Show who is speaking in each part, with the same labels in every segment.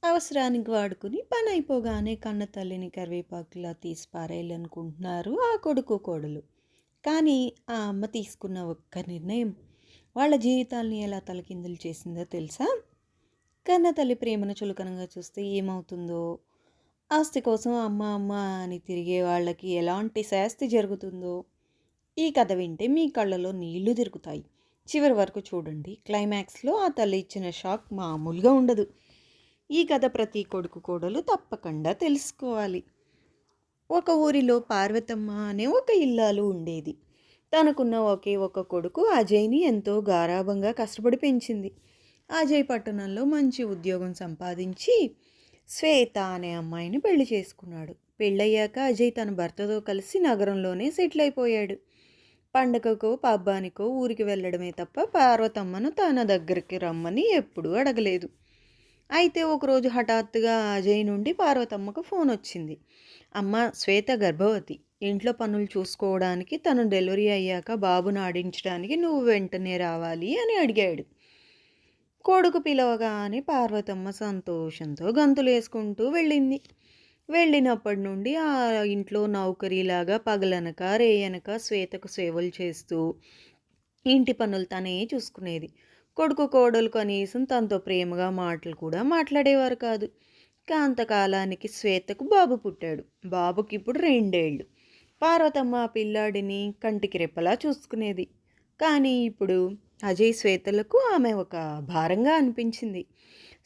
Speaker 1: అవసరానికి వాడుకుని పని అయిపోగానే కన్న తల్లిని కరివేపాకులా తీసి పారేయాలనుకుంటున్నారు ఆ కొడుకు కోడలు. కానీ ఆ అమ్మ తీసుకున్న ఒక్క నిర్ణయం వాళ్ళ జీవితాల్ని ఎలా తలకిందులు చేసిందో తెలుసా? కన్న తల్లి ప్రేమను చులకనగా చూస్తే ఏమవుతుందో, ఆస్తి కోసం అమ్మ అమ్మ అని తిరిగే వాళ్ళకి ఎలాంటి శాస్తి జరుగుతుందో ఈ కథ వింటే మీ కళ్ళలో నీళ్లు తిరుగుతాయి. చివరి వరకు చూడండి. క్లైమాక్స్లో ఆ తల్లి ఇచ్చిన షాక్ మామూలుగా ఉండదు. ఈ కథ ప్రతి కొడుకు కోడలు తప్పకుండా తెలుసుకోవాలి. ఒక ఊరిలో పార్వతమ్మ అనే ఒక ఇల్లాలు ఉండేది. తనకున్న ఒకే ఒక కొడుకు అజయ్ని ఎంతో గారాబంగా కష్టపడి పెంచింది. అజయ్ పట్టణంలో మంచి ఉద్యోగం సంపాదించి శ్వేత అనే అమ్మాయిని పెళ్లి చేసుకున్నాడు. పెళ్ళయ్యాక అజయ్ తన భర్తతో కలిసి నగరంలోనే సెటిల్ అయిపోయాడు. పండగకో పబ్బానికో ఊరికి వెళ్ళడమే తప్ప పార్వతమ్మను తన దగ్గరికి రమ్మని ఎప్పుడూ అడగలేదు. అయితే ఒకరోజు హఠాత్తుగా అజయ్ నుండి పార్వతమ్మకు ఫోన్ వచ్చింది. అమ్మ, శ్వేత గర్భవతి. ఇంట్లో పనులు చూసుకోవడానికి, తను డెలివరీ అయ్యాక బాబును ఆడించడానికి నువ్వు వెంటనే రావాలి అని అడిగాడు. కొడుకు పిలవగానే పార్వతమ్మ సంతోషంతో గంతులు వేసుకుంటూ వెళ్ళింది. వెళ్ళినప్పటి నుండి ఆ ఇంట్లో నౌకరీలాగా పగలనక రేయనక శ్వేతకు సేవలు చేస్తూ ఇంటి పనులు తనే చూసుకునేది. కొడుకు కోడలు కనీసం తనతో ప్రేమగా మాటలు కూడా మాట్లాడేవారు కాదు. కాంతకాలానికి శ్వేతకు బాబు పుట్టాడు. బాబుకి ఇప్పుడు 2 ఏళ్ళు. పార్వతమ్మ ఆ పిల్లాడిని కంటికి రెప్పలా చూసుకునేది. కానీ ఇప్పుడు అజయ్ శ్వేతలకు ఆమె ఒక భారంగా అనిపించింది.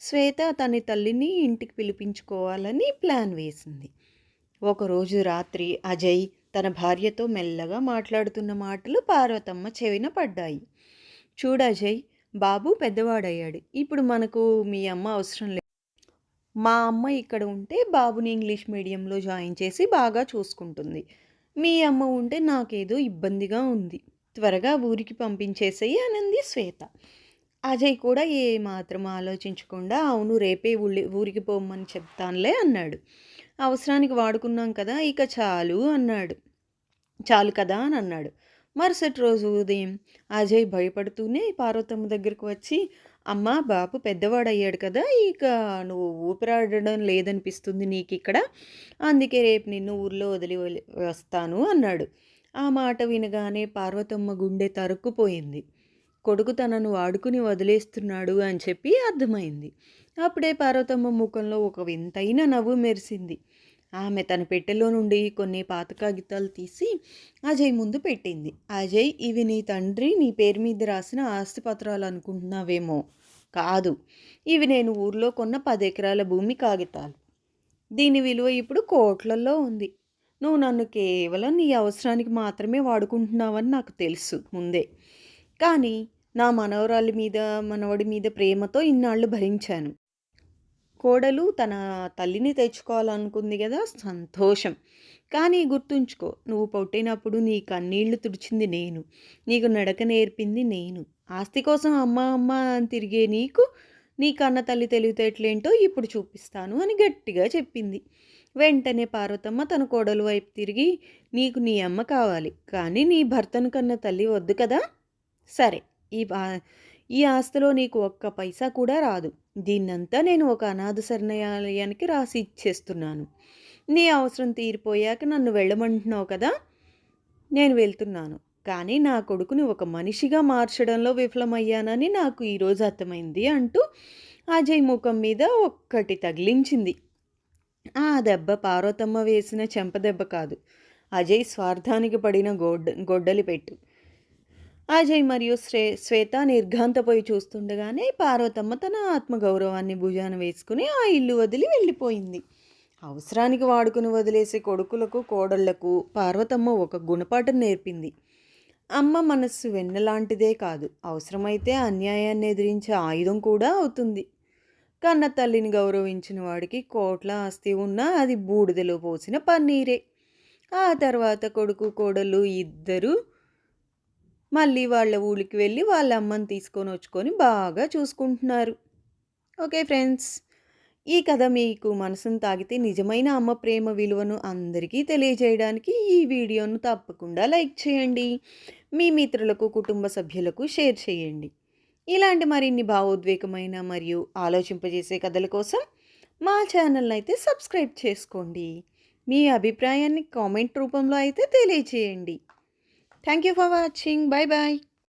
Speaker 1: శ్వేత తన తల్లిని ఇంటికి పిలిపించుకోవాలని ప్లాన్ వేసింది. ఒకరోజు రాత్రి అజయ్ తన భార్యతో మెల్లగా మాట్లాడుతున్న మాటలు పార్వతమ్మ చెవిన పడ్డాయి. చూడు అజయ్, బాబు పెద్దవాడయ్యాడు. ఇప్పుడు మనకు మీ అమ్మ అవసరం లేదు. మా అమ్మ ఇక్కడ ఉంటే బాబుని ఇంగ్లీష్ మీడియంలో జాయిన్ చేసి బాగా చూసుకుంటుంది. మీ అమ్మ ఉంటే నాకేదో ఇబ్బందిగా ఉంది. త్వరగా ఊరికి పంపించేసేయి అనింది శ్వేత. అజయ్ కూడా ఏమాత్రం ఆలోచించకుండా అవును, రేపే ఊరికి పోమ్మని చెప్తానులే అన్నాడు. అవసరానికి వాడుకున్నాం కదా, ఇక చాలు కదా అని అన్నాడు. మరుసటి రోజు ఉదయం అజయ్ భయపడుతూనే పార్వతమ్మ దగ్గరకు వచ్చి, అమ్మ, బాబు పెద్దవాడయ్యాడు కదా, ఇక నువ్వు ఊపిరాడడం లేదనిపిస్తుంది నీకు ఇక్కడ, అందుకే రేపు నిన్ను ఊర్లో వదిలి వస్తాను అన్నాడు. ఆ మాట వినగానే పార్వతమ్మ గుండె తరుక్కుపోయింది. కొడుకు తనను వాడుకుని వదిలేస్తున్నాడు అని చెప్పి అర్థమైంది. అప్పుడే పార్వతమ్మ ముఖంలో ఒక వింతైన నవ్వు మెరిసింది. ఆమె తన పెట్టెలో నుండి కొన్ని పాత కాగితాలు తీసి అజయ్ ముందు పెట్టింది. అజయ్, ఇవి నీ తండ్రి నీ పేరు మీద రాసిన ఆస్తిపత్రాలు అనుకుంటున్నావేమో. కాదు, ఇవి నేను ఊర్లో కొన్న 10 ఎకరాల భూమి కాగితాలు. దీని విలువ ఇప్పుడు కోట్లలో ఉంది. నువ్వు నన్ను కేవలం నీ అవసరానికి మాత్రమే వాడుకుంటున్నావని నాకు తెలుసు ముందే. కానీ నా మనవడి మీద ప్రేమతో ఇన్నాళ్ళు భరించాను. కోడలు తన తల్లిని తెచ్చుకోవాలనుకుంది కదా, సంతోషం. కానీ గుర్తుంచుకో, నువ్వు పుట్టినప్పుడు నీ కన్నీళ్లు తుడిచింది నేను, నీకు నడక నేర్పింది నేను. ఆస్తి కోసం అమ్మ అమ్మ అని తిరిగే నీకు నీ కన్న తల్లి తెలివితేటలేంటో ఇప్పుడు చూపిస్తాను అని గట్టిగా చెప్పింది. వెంటనే పార్వతమ్మ తన కోడలు వైపు తిరిగి, నీకు నీ అమ్మ కావాలి, కానీ నీ భర్తను కన్న తల్లి వద్దు కదా. సరే, ఈ ఆస్తిలో నీకు ఒక్క పైసా కూడా రాదు. దీన్నంతా నేను ఒక అనాథ శరణాలయానికి రాసి ఇచ్చేస్తున్నాను. నీ అవసరం తీరిపోయాక నన్ను వెళ్ళమంటున్నావు కదా, నేను వెళ్తున్నాను. కానీ నా కొడుకుని ఒక మనిషిగా మార్చడంలో విఫలమయ్యానని నాకు ఈరోజు అర్థమైంది అంటూ అజయ్ ముఖం మీద ఒక్కటి తగిలించింది. ఆ దెబ్బ పార్వతమ్మ వేసిన చెంపదెబ్బ కాదు, అజయ్ స్వార్థానికి పడిన గొడ్డలి పెట్టు. అజయ్ మరియు శ్వేత నిర్ఘాంతపోయి చూస్తుండగానే పార్వతమ్మ తన ఆత్మగౌరవాన్ని భుజాన వేసుకుని ఆ ఇల్లు వదిలి వెళ్ళిపోయింది. అవసరానికి వాడుకుని వదిలేసే కొడుకులకు కోడళ్లకు పార్వతమ్మ ఒక గుణపాఠం నేర్పింది. అమ్మ మనస్సు వెన్నలాంటిదే కాదు, అవసరమైతే అన్యాయాన్ని ఎదిరించే ఆయుధం కూడా అవుతుంది. కన్న తల్లిని గౌరవించిన వాడికి కోట్ల ఆస్తి ఉన్నా అది బూడిదలో పోసిన పన్నీరే. ఆ తర్వాత కొడుకు కోడలు ఇద్దరూ మళ్ళీ వాళ్ళ ఊరికి వెళ్ళి వాళ్ళ అమ్మని తీసుకొని వచ్చుకొని బాగా చూసుకుంటున్నారు. ఓకే ఫ్రెండ్స్, ఈ కథ మీకు మనసును తాకితే నిజమైన అమ్మ ప్రేమ విలువను అందరికీ తెలియజేయడానికి ఈ వీడియోను తప్పకుండా లైక్ చేయండి. మీ మిత్రులకు, కుటుంబ సభ్యులకు షేర్ చేయండి. ఇలాంటి మరిన్ని భావోద్వేగమైన మరియు ఆలోచింపజేసే కథల కోసం మా ఛానల్‌నయితే సబ్స్క్రైబ్ చేసుకోండి. మీ అభిప్రాయాన్ని కామెంట్ రూపంలో అయితే తెలియచేయండి. Thank you for watching. By by.